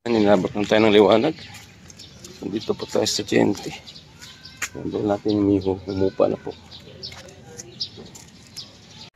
Ninabot lang tayo ng liwanag. Dito po tayo sa Chente. Doon natin humupa na po.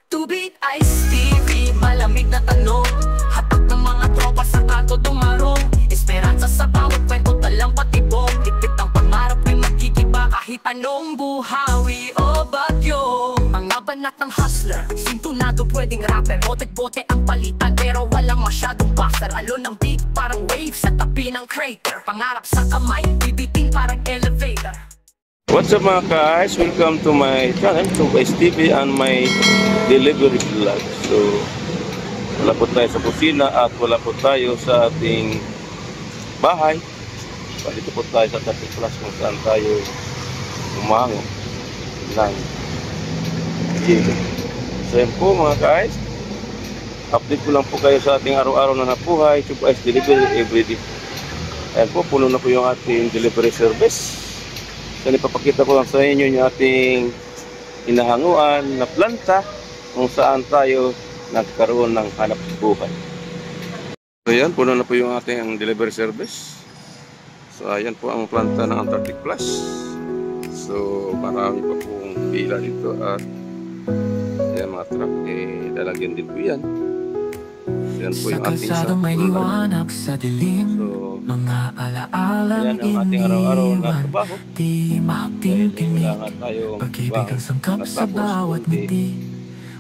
Tubig Ice TV, malamig na tanong. Hatag ng mga tropa sa kanto dumarong. Esperanza sa bawat kwento, talang patibong. Dikit ang pangarap ay magkikiba kahit anong buhawi o bagyo. Mga banat ng hustler, sintunado pwedeng rapper. Bote-bote ang palitan pero walang masyadong buffer. Alon ng beat parang wave sa tabi ng crater. Pangarap sa kamay, bibiting parang elevator. What's up mga guys? Welcome to my channel, Tubig Ice TV and my delivery vlog. So, wala po tayo sa kusina at wala po tayo sa ating bahay. Dito po tayo sa Traffic Plus kung saan tayo umango ng gym. So yan po mga guys, update ko lang po kayo sa ating araw-araw na nabuhay. Tubig Ice Delivery everyday. Ayan po, puno na po yung ating delivery service. So, ipapakita ko lang sa inyo yung ating hinahanguan na planta kung saan tayo nagkaroon ng hanap buhay. So yan, puno na po yung ating delivery service. So ayan po ang planta ng Antarctic Plus. So marami pa pong pila dito at yan mga truck, lalagyan din po yan. Yan po yung ating sa liwanag sa dilim. So mga alaalang yan ang ating araw-araw na trabaho. Di mapimpinig, pag-ibig ang sangkap sa bawat ngiti.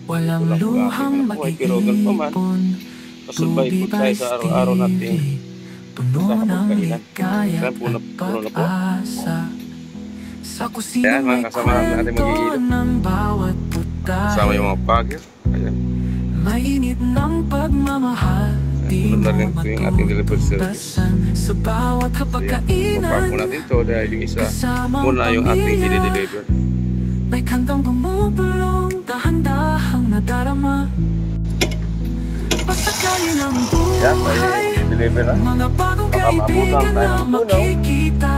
Walang luhang mag-iipon, Survive po tayo sa araw-araw natin. puno ng ligaya at pag-asa. Sa kusina may kwento ng bawat putahe. Kasama yung mga pagir. Ayan. Mainit ng pagmamahal, di mo matutasan sa bawat kapagkainan. Papark mo natin ito dahil yung isa muna yung ating i-deliver. May kantang bumubulong, dahan-dahang nadarama. Pasakali ng buhay, mga bagong kaibigan na makikita.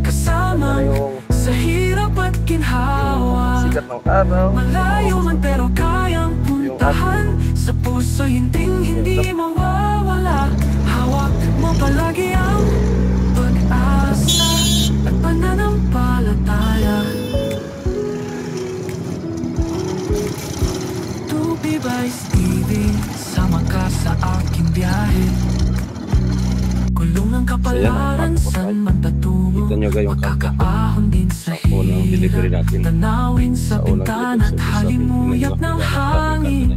Kasama sa hirap at ginhawa. Malayo man pero kayang puntahan. Sa puso hindi mawawala. Hawak mo palagi ang pag-asa at pananampalataya. Tubig Ice TV, sama ka sa aking biyahe. Kulong ng kapalaran, saan man patungo, makakaahon din sa hirap. Tanawin sa bintana at halimuyak ng hangin.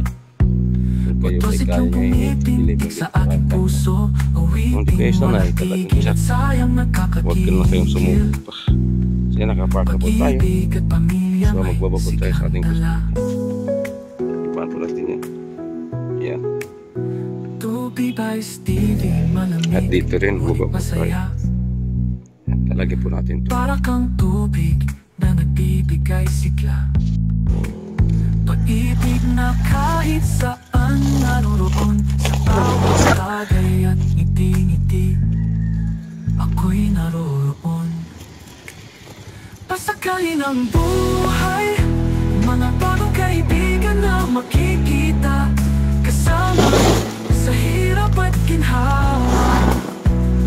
Putosit yung pumipintig sa aking puso. Awiting mo natigil at sayang Huwag ka na kayong nagkakatigil. sumupa. Kasi nakapark na po tayo. Pag-ibig at pamilya So magbaba po tayo sa ating dala. Ipaan po natin yan. Yan. Tubig Ice TV, malamig At dito rin baba po tayo. masaya. Yan, talagyan po natin ito. Para kang tubig na nagbibigay sigla. Pag-ibig na kahit saan naroroon. Sa bawat bagay at ngiti-ngiti, ako'y naroroon. Pasakali ng buhay, mga bagong kaibigan na makikita. Kasama sa hirap at ginhawa.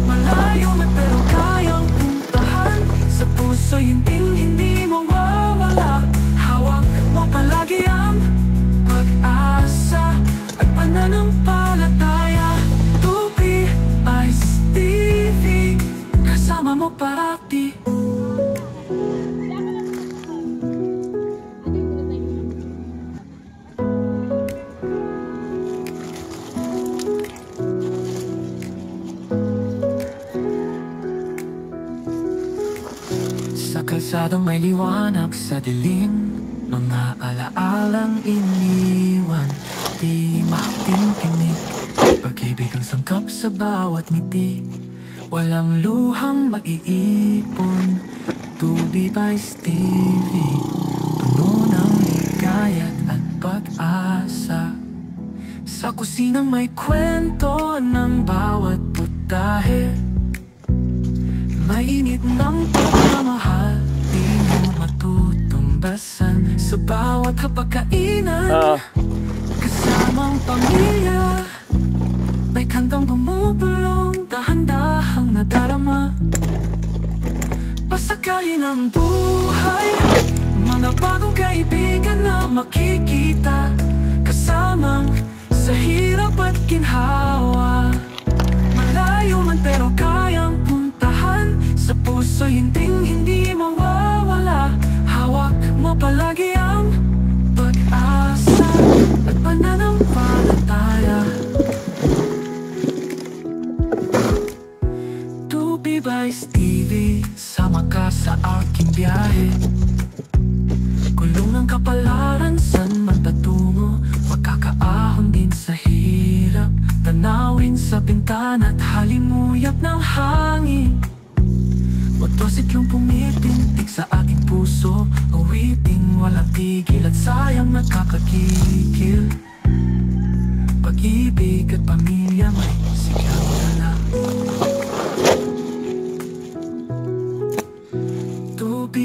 Malayo man pero kayang puntahan. Sa puso hindi mawawala. Hawak mo palagi ang pag-asa at pananampalataya. Tubig Ice TV, kasama mo parati. Sa kalsadang may liwanag sa dilim, mga alaalang iniwan, di matingkinig. Pag-ibig ang sangkap sa bawat ngiti. Walang luhang mag-iipon. Tubig Ice TV, puno ng ligaya at pag-asa. Sa kusinang may kwento ng bawat putahe. Mainit ng pagmamahal, di mo matutumbasan sa bawat kapagkainan. Kasamang pamilya, may kantang bumubulong, dahan-dahan ng buhay, mga bagong kaibigan na makikita, kasamang sa hirap at ginhawa. Malayo man pero kayang puntahan, sa puso hindi mawawala. Hawak mo palagi ang pag-asa at pananampalataya. Vice TV, sama ka sa aking biyahe. Kulong ng kapalaran, san man tatungo, magkakaahon din sa hirap. Tanawin sa bintana at halimuyap ng hangin. Motorsiklong pumipintig sa aking puso, awiting walang tigil at sayang nagkakakikil. Pag-ibig at pamilya may sigaw na lang.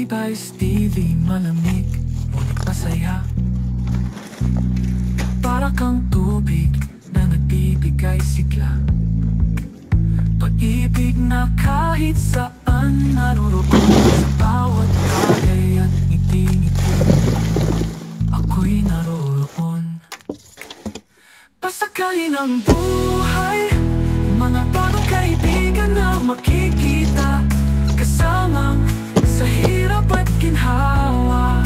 Vice TV, malamig, ngunit masaya. Para kang tubig na nagbibigay sigla. Pag-ibig na kahit saan naroroon, sa bawat bagay at ngiti-ngiti, ako'y naroroon. Pasakayin ang buhay, mga bagong kaibigan na makikita, kasamang sa hirap at ginhawa.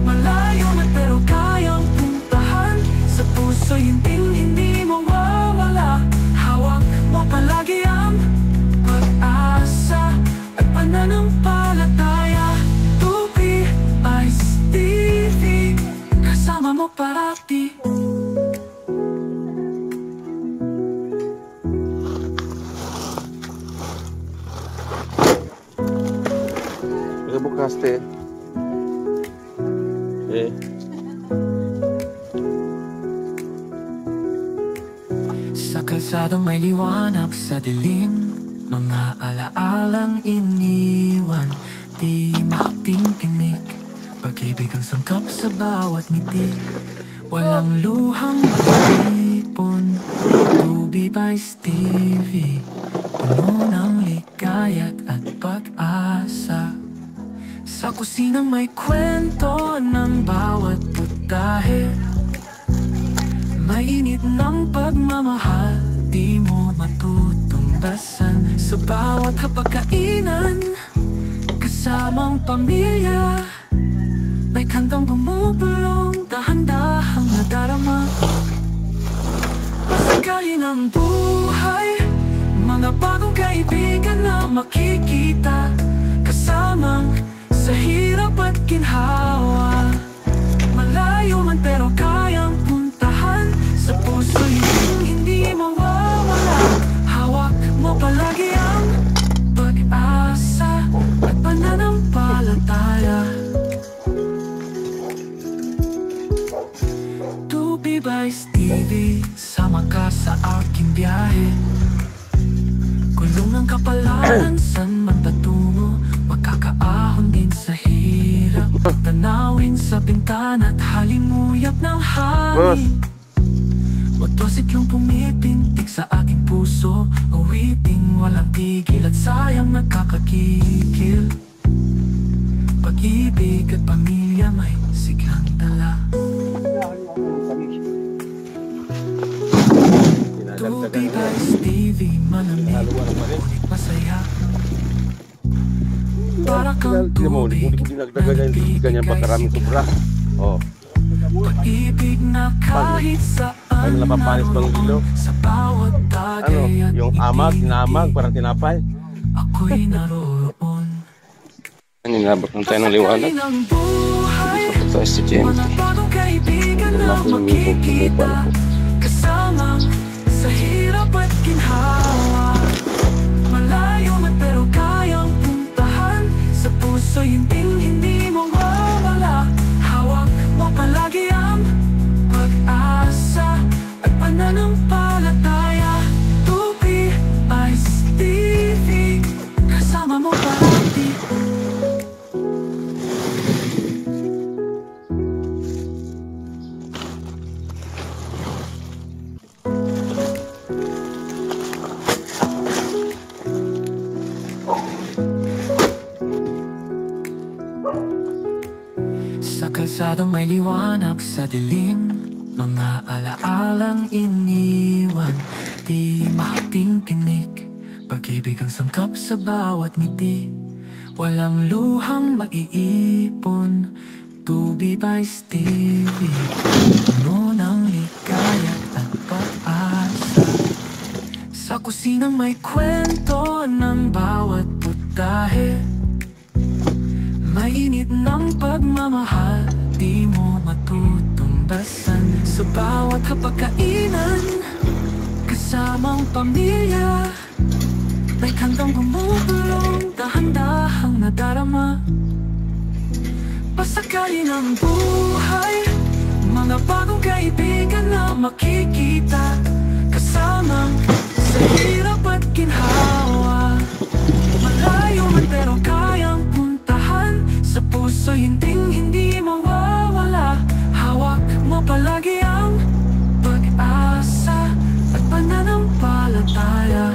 Malayo man pero kayang puntahan, sa puso hindi mawawala. Hawak mo palagi ang pag-asa at pananampalataya. Tupi Ice TV, kasama mo parati. Bukaste. Sa kalsadang may liwanag sa dilim, mga alaalang iniwan, di makapimpinig. Pag-ibig ang sangkap sa bawat ngiti, walang luhang mag-ipon. Tubi Vice TV, puno ng ligayat at pag-asa. Sa kusinang may kwento ng bawat putahe, mainit ng pagmamahal, di mo matutumbasan. Sa bawat hapagkainan, kasamang pamilya, may kantang bumubulong, dahan-dahang nadarama. Pasakayin ang buhay, mga bagong kaibigan na makikita, kasamang sa hirap at ginhawa. Malayo man pero kayang puntahan, sa puso hindi mawawala. Hawak mo palagi ang pag-asa at pananampalataya. Tubi Vice TV, sama ka sa aking biyahe. Kulong ng kapalaran, san man patungo, magkakaahon din sa hirap. Tanawin sa bintana at halimuyap ng hangin. Motorsiklong pumipintig sa aking puso, awiting walang tigil at sayang nagkakakikil. Pag-ibig at pamilya may siglang dala. Tubi Vice TV, malamig, ngunit masaya. Para kang tubig na ganyan pa karaming sobra. Oh. Pag-ibig na kahit saan naroroon, sa bawat bagay at yung amag, tinamag, parang tinapay. ako'y naroroon. Ninabot ng tayo ng liwanag. Pasakayin ang buhay, Sa estudyante. mga bagong kaibigan na makikita, kasamang sa hirap at ginhawa. Malayo man pero kayang puntahan, sa puso hindi mawawala. Hawak mo palagi ang pag-asa at pananampalataya. Tupi Ice TV, kasama mo parati. Kalsadang may liwanag sa dilim, mga alaalang iniwan, di mahating tinik, pag-ibig ang sangkap sa bawat ngiti. Walang luhang maiipon, Tubi by Stevie, puno ng ligaya at pag-asa. Sa kusinang may kwento ng bawat putahe, mainit ng pagmamahal, di mo matutumbasan. Sa bawat hapagkainan, kasamang pamilya, may kantang bumubulong, dahan-dahang nadarama. Pasakali ng buhay, mga bagong kaibigan na makikita, kasamang sa hirap at ginhawa. Malayo man pero kayang puntahan, sa puso hindi mawawala. Hawak mo palagi ang pag-asa at pananampalataya.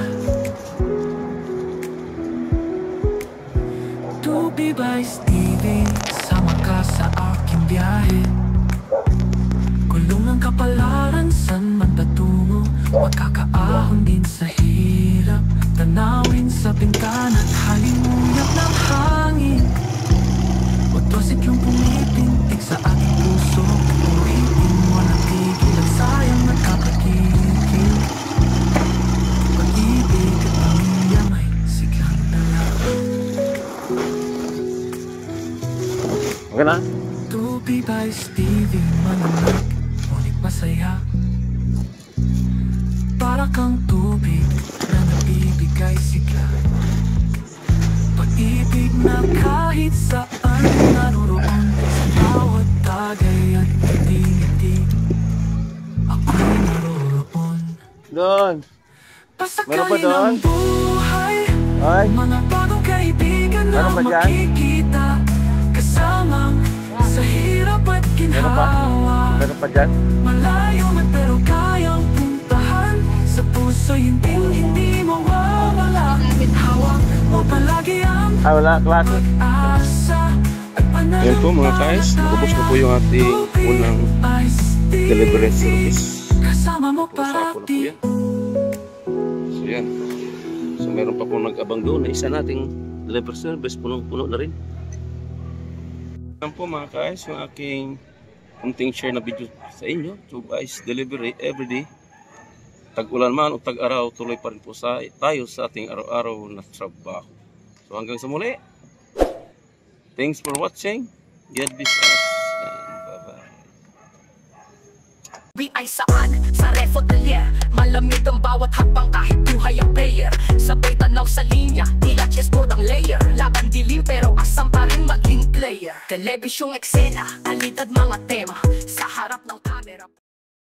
Tubi by Stevie, sama ka sa aking biyahe. Kulong ang kapalaran, san man patungo, magkakaahon din sa hirap. Tanawin sa bintana at halimuyak ng hangin. Utosit yung pumitintig sa aking puso, ulitin mo na tigil at sayang nagkakatigil. Pag-ibig at pamilya may siglang dalawa. Okay na? Tubi by Stevie, malamig, ngunit masaya. Para kang tubig na nabibigay sigla, pag-ibig na kahit saan naroon, sa bawat tagay at ngiti-ngiti, ako'y naroon. Doon! Meron pa Pasakali doon? ng buhay, Ay! mga bagong kaibigan na Meron pa dyan? makikita, kasamang sa hirap at ginhawa. Meron pa dyan? Malayo man pero kayang puntahan, sa puso hindi mawawala. Hawak mo palagi ang Ah, wala, klase. pag-asa at pananampalataya. Yan po mga guys, nakubos na po yung ating unang delivery service. Kasama mo Usapon na po parati. yan. So yan. So meron pa po nag-abang doon na isa nating delivery service, punong-puno na rin. Yan po mga guys, yung aking kunting share na video sa inyo. So guys, delivery everyday. Tag-ulan man o tag-araw, tuloy pa rin po tayo sa ating araw-araw na trabaho. So hanggang sa muli, thanks for watching. God bless us. And bye-bye. We ay saan? Sa Refotelier. Malamig ang bawat hakbang kahit buhay ang player. Sabay tanaw sa linya, tila chessboard ang layer. Laban dilim pero asam pa rin maging player. Telebisyong eksena, alidad mga tema, sa harap ng camera.